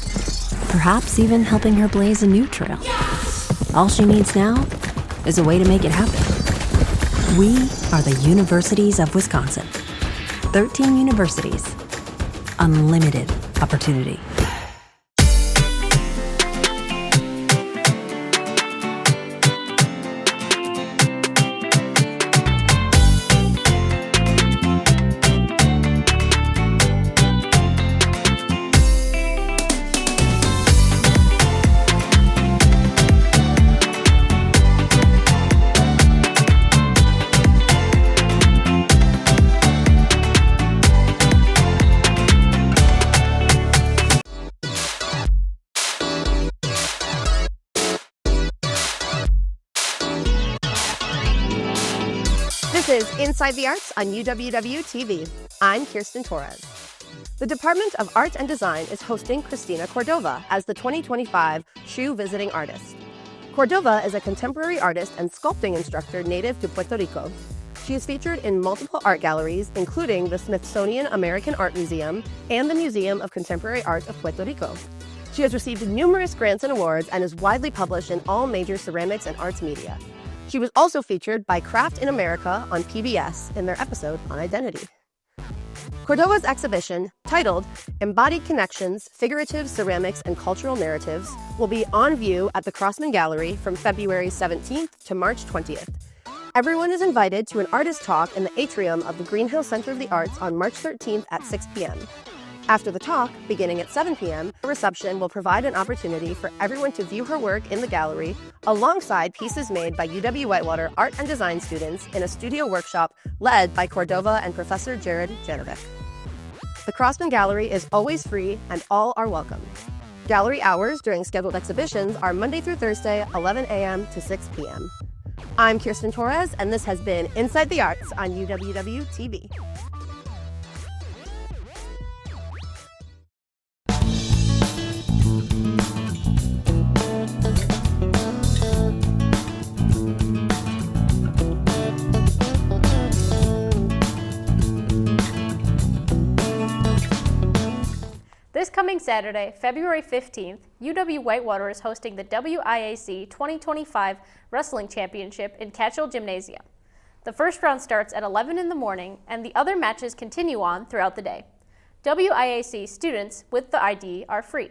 Speaker 2: Perhaps even helping her blaze a new trail. All she needs now is a way to make it happen. We are the Universities of Wisconsin. 13 universities. Unlimited opportunity.
Speaker 19: This is Inside the Arts on UWW-TV. I'm Kirsten Torres. The Department of Art and Design is hosting Cristina Cordova as the 2025 Shoe Visiting Artist. Cordova is a contemporary artist and sculpting instructor native to Puerto Rico. She is featured in multiple art galleries, including the Smithsonian American Art Museum and the Museum of Contemporary Art of Puerto Rico. She has received numerous grants and awards and is widely published in all major ceramics and arts media. She was also featured by Craft in America on PBS in their episode on identity. Cordova's exhibition, titled Embodied Connections, Figurative Ceramics and Cultural Narratives, will be on view at the Crossman Gallery from February 17th to March 20th. Everyone is invited to an artist talk in the atrium of the Green Hill Center of the Arts on March 13th at 6 p.m. After the talk, beginning at 7 p.m., a reception will provide an opportunity for everyone to view her work in the gallery alongside pieces made by UW-Whitewater art and design students in a studio workshop led by Cordova and Professor Jared Janovic. The Crossman Gallery is always free and all are welcome. Gallery hours during scheduled exhibitions are Monday through Thursday, 11 a.m. to 6 p.m. I'm Kirsten Torres, and this has been Inside the Arts on UWW-TV.
Speaker 3: This coming Saturday, February 15th, UW-Whitewater is hosting the WIAC 2025 Wrestling Championship in Catchell Gymnasium. The first round starts at 11 in the morning, and the other matches continue on throughout the day. WIAC students with the ID are free.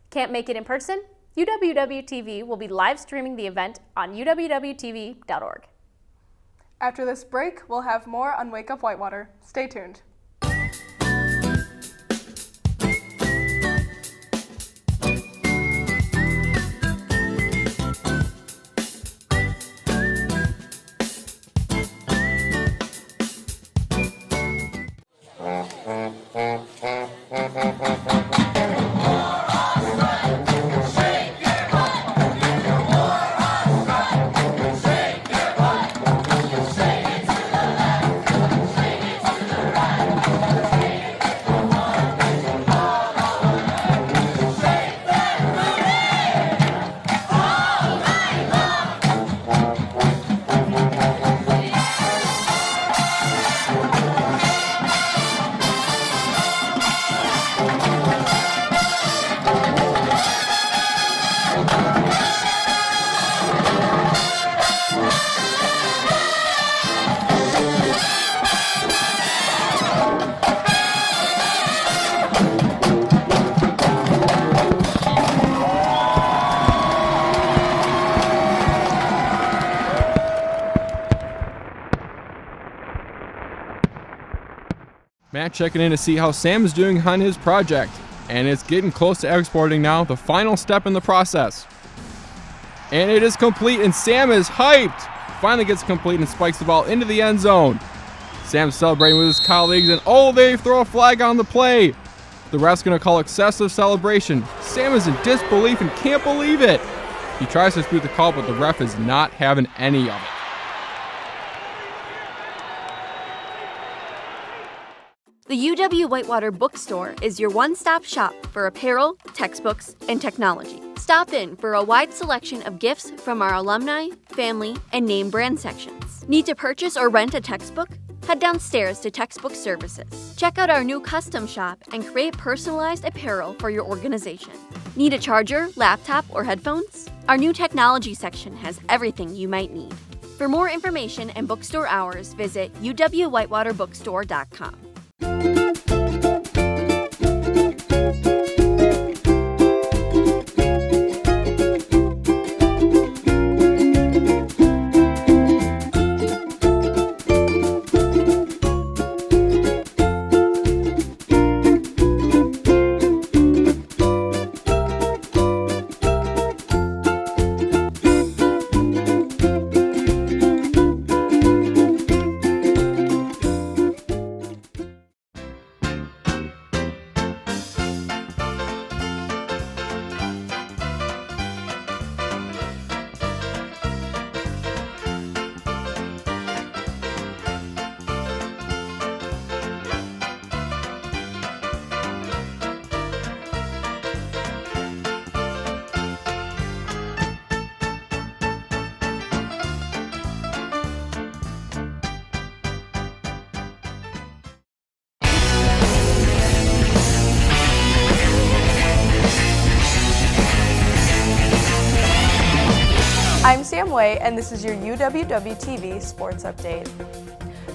Speaker 3: Can't make it in person? UWW-TV will be live streaming the event on uwwtv.org.
Speaker 6: After this break, we'll have more on Wake Up Whitewater. Stay tuned.
Speaker 8: Matt checking in to see how Sam is doing on his project, and it's getting close to exporting now, the final step in the process. And it is complete, and Sam is hyped. Finally gets complete and spikes the ball into the end zone. Sam's celebrating with his colleagues, and oh, they throw a flag on the play. The ref's gonna call excessive celebration. Sam is in disbelief and can't believe it. He tries to dispute the call, but the ref is not having any of it.
Speaker 5: The UW Whitewater Bookstore is your one-stop shop for apparel, textbooks, and technology. Stop in for a wide selection of gifts from our alumni, family, and name brand sections. Need to purchase or rent a textbook? Head downstairs to Textbook Services. Check out our new custom shop and create personalized apparel for your organization. Need a charger, laptop, or headphones? Our new technology section has everything you might need. For more information and bookstore hours, visit uwwhitewaterbookstore.com.
Speaker 19: I'm Sam Way, and this is your UWW-TV Sports Update.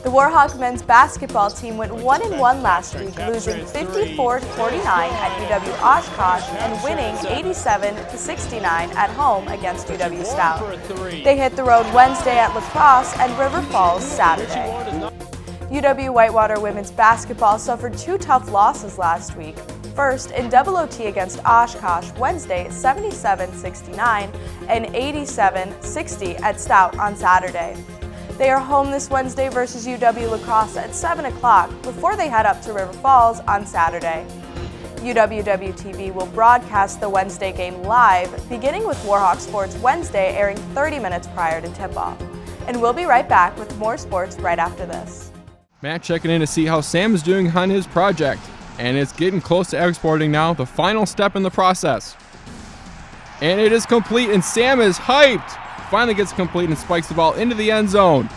Speaker 19: The Warhawk men's basketball team went 1-1 last week, losing 54-49 at UW Oshkosh and winning 87-69 at home against UW Stout. They hit the road Wednesday at La Crosse and River Falls Saturday. UW Whitewater women's basketball suffered two tough losses last week. First, in double OT against Oshkosh Wednesday, 77-69 and 87-60 at Stout on Saturday. They are home this Wednesday versus UW La Crosse at 7 o'clock before they head up to River Falls on Saturday. UWW-TV will broadcast the Wednesday game live, beginning with Warhawk Sports Wednesday airing 30 minutes prior to tip-off. And we'll be right back with more sports right after this.
Speaker 8: Matt checking in to see how Sam is doing on his project. And it's getting close to exporting now, the final step in the process. And it is complete, and Sam is hyped. Finally gets complete and spikes the ball into the end zone.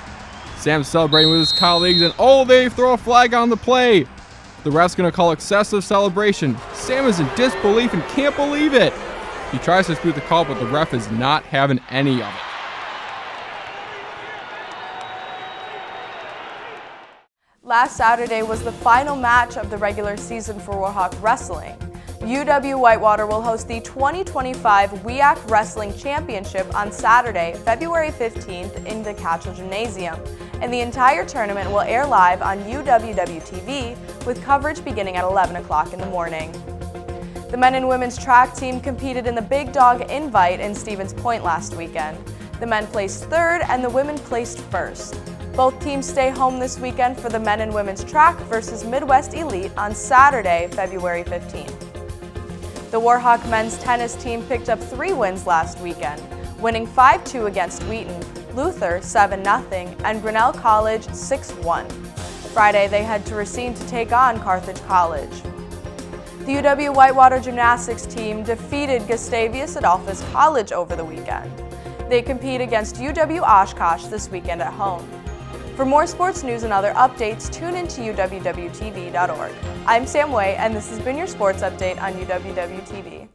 Speaker 8: Sam's celebrating with his colleagues, and they throw a flag on the play. The ref's going to call excessive celebration. Sam is in disbelief and can't believe it. He tries to dispute the call, but the ref is not having any of it.
Speaker 19: Last Saturday was the final match of the regular season for Warhawk Wrestling. UW Whitewater will host the 2025 WEAC Wrestling Championship on Saturday, February 15th in the Catchell Gymnasium, and the entire tournament will air live on UWW-TV with coverage beginning at 11 o'clock in the morning. The men and women's track team competed in the Big Dog Invite in Stevens Point last weekend. The men placed third and the women placed first. Both teams stay home this weekend for the men and women's track versus Midwest Elite on Saturday, February 15th. The Warhawk men's tennis team picked up 3 wins last weekend, winning 5-2 against Wheaton, Luther 7-0, and Grinnell College 6-1. Friday, they head to Racine to take on Carthage College. The UW Whitewater gymnastics team defeated Gustavus Adolphus College over the weekend. They compete against UW Oshkosh this weekend at home. For more sports news and other updates, tune in to uwwtv.org. I'm Sam Way, and this has been your sports update on UWW-TV.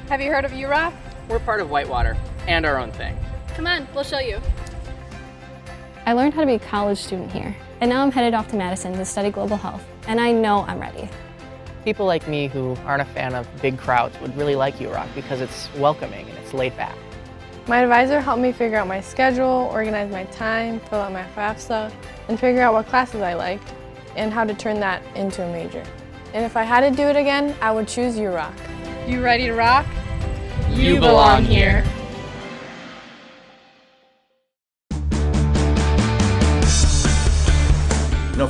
Speaker 7: Have you heard of URA?
Speaker 10: We're part of Whitewater and our own thing.
Speaker 7: Come on, we'll show you.
Speaker 11: I learned how to be a college student here, and now I'm headed off to Madison to study global health, and I know I'm ready.
Speaker 10: People like me who aren't a fan of big crowds would really like UROC because it's welcoming and it's laid back.
Speaker 6: My advisor helped me figure out my schedule, organize my time, fill out my FAFSA, and figure out what classes I liked and how to turn that into a major. And if I had to do it again, I would choose UROC.
Speaker 7: You ready to rock?
Speaker 6: You belong here.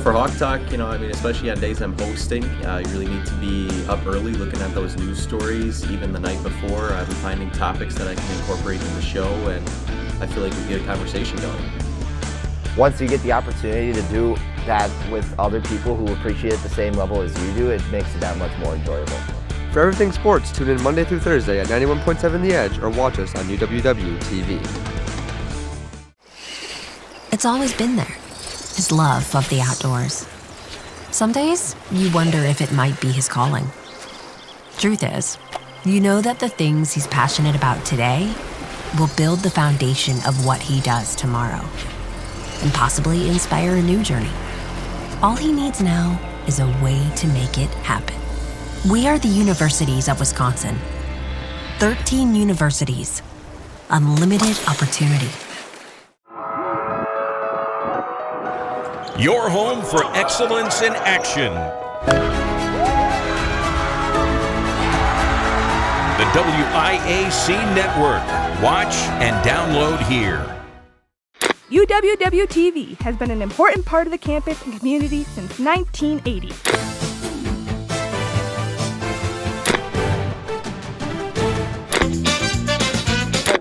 Speaker 12: For Hawk Talk, especially on days I'm hosting, you really need to be up early looking at those news stories. Even the night before, I've been finding topics that I can incorporate in the show, and I feel like we get a conversation going.
Speaker 13: Once you get the opportunity to do that with other people who appreciate it at the same level as you do, it makes it that much more enjoyable.
Speaker 15: For everything sports, tune in Monday through Thursday at 91.7 The Edge or watch us on UWW TV.
Speaker 2: It's always been there, his love of the outdoors. Some days, you wonder if it might be his calling. Truth is, you know that the things he's passionate about today will build the foundation of what he does tomorrow, and possibly inspire a new journey. All he needs now is a way to make it happen. We are the Universities of Wisconsin. 13 universities, unlimited opportunity.
Speaker 20: Your home for excellence in action. The WIAC Network. Watch and download here.
Speaker 23: UWW-TV has been an important part of the campus and community since 1980.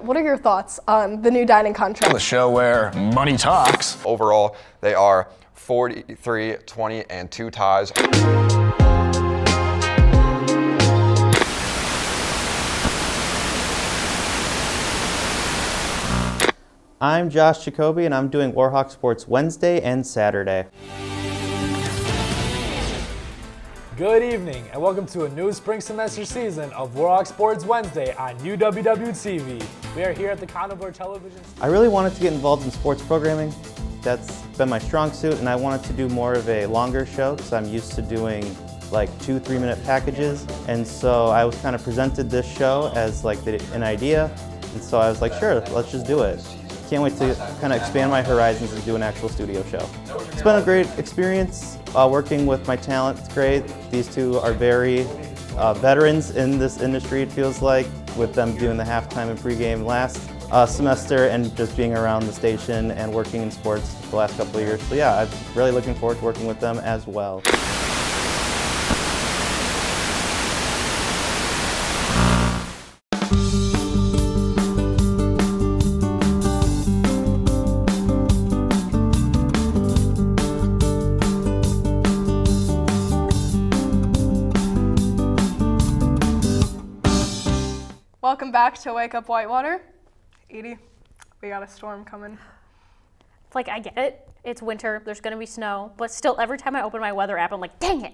Speaker 6: What are your thoughts on the new dining contract?
Speaker 24: The show where money talks.
Speaker 26: Overall, they are 43, 20, and 2 ties.
Speaker 27: I'm Josh Jacoby, and I'm doing Warhawk Sports Wednesday and Saturday.
Speaker 28: Good evening, and welcome to a new spring semester season of Warhawk Sports Wednesday on UWW-TV. We are here at the Conover Television Studio.
Speaker 27: I really wanted to get involved in sports programming. That's been my strong suit, and I wanted to do more of a longer show because I'm used to doing like 2-3 minute packages. And so I was kind of presented this show as like an idea, and so I was like, sure, let's just do it. Can't wait to kind of expand my horizons and do an actual studio show. It's been a great experience working with my talent. It's great. These two are very veterans in this industry, it feels like, with them doing the halftime and pregame last semester and just being around the station and working in sports the last couple of years. So yeah, I'm really looking forward to working with them as well.
Speaker 6: Welcome back to Wake Up Whitewater. Edie, we got a storm coming.
Speaker 3: Like, I get it. It's winter. There's going to be snow. But still, every time I open my weather app, I'm like, dang it.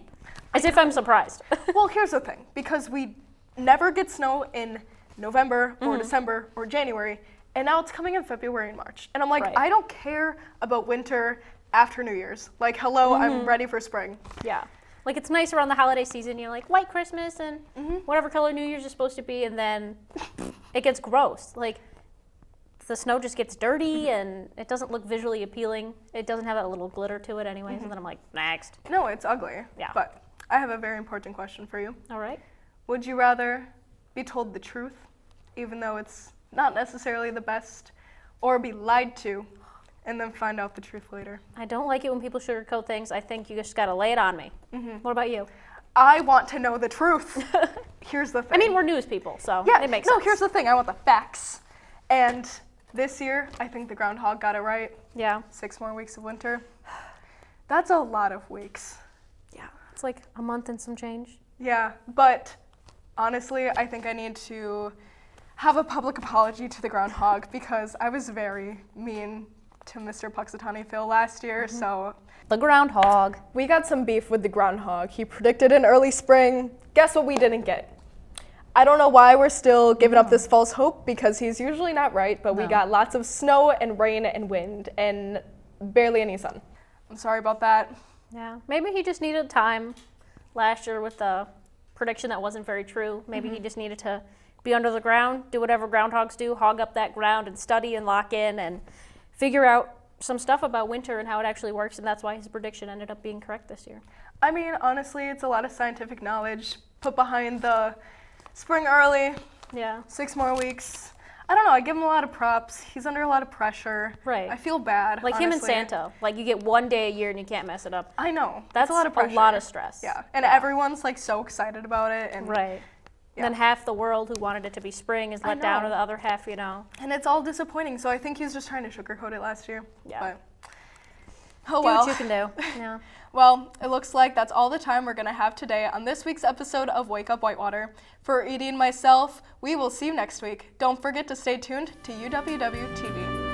Speaker 3: As if I'm surprised.
Speaker 6: Well, here's the thing. Because we never get snow in November or December or January, and now it's coming in February and March. And I'm like, I don't care about winter after New Year's. Like, hello, I'm ready for spring.
Speaker 3: Yeah. Like, it's nice around the holiday season. You're like, white Christmas and whatever color New Year's is supposed to be, and then it gets gross. Like, the snow just gets dirty, and it doesn't look visually appealing. It doesn't have that little glitter to it anyways, and then I'm like, next.
Speaker 6: No, it's ugly.
Speaker 3: Yeah.
Speaker 6: But I have a very important question for you.
Speaker 3: All right.
Speaker 6: Would you rather be told the truth, even though it's not necessarily the best, or be lied to and then find out the truth later?
Speaker 3: I don't like it when people sugarcoat things. I think you just gotta lay it on me. What about you?
Speaker 6: I want to know the truth. Here's the thing.
Speaker 3: I mean, we're news people, so it makes sense.
Speaker 6: No, here's the thing. I want the facts. And this year, I think the groundhog got it right.
Speaker 3: Yeah.
Speaker 6: 6 more weeks of winter. That's a lot of weeks.
Speaker 3: Yeah. It's like a month and some change.
Speaker 6: Yeah, but honestly, I think I need to have a public apology to the groundhog because I was very mean to Mr. Puxatawny Phil last year, so.
Speaker 3: The groundhog.
Speaker 6: We got some beef with the groundhog. He predicted an early spring. Guess what we didn't get? I don't know why we're still giving up this false hope because he's usually not right, but we got lots of snow and rain and wind and barely any sun. I'm sorry about that.
Speaker 3: Yeah, maybe he just needed time last year with the prediction that wasn't very true. Maybe he just needed to be under the ground, do whatever groundhogs do, hog up that ground and study and lock in and figure out some stuff about winter and how it actually works, and that's why his prediction ended up being correct this year.
Speaker 6: I mean, honestly, it's a lot of scientific knowledge put behind the spring early.
Speaker 3: Yeah.
Speaker 6: 6 more weeks. I don't know, I give him a lot of props. He's under a lot of pressure.
Speaker 3: Right.
Speaker 6: I feel bad,
Speaker 3: Like him and
Speaker 6: honestly.
Speaker 3: Santa. Like, you get one day a year and you can't mess it up.
Speaker 6: I know.
Speaker 3: That's
Speaker 6: a lot of pressure.
Speaker 3: a lot of stress.
Speaker 6: Yeah, and everyone's like so excited about it. And
Speaker 3: Right.
Speaker 6: Yeah.
Speaker 3: And then half the world who wanted it to be spring is let down,
Speaker 6: know.
Speaker 3: or the other half, you know.
Speaker 6: And it's all disappointing, so I think he's just trying to sugarcoat it last year.
Speaker 3: Yeah.
Speaker 6: But, oh
Speaker 3: Do
Speaker 6: well.
Speaker 3: what you can do. Yeah.
Speaker 6: Well, it looks like that's all the time we're going to have today on this week's episode of Wake Up Whitewater. For Edie and myself, we will see you next week. Don't forget to stay tuned to UWW TV.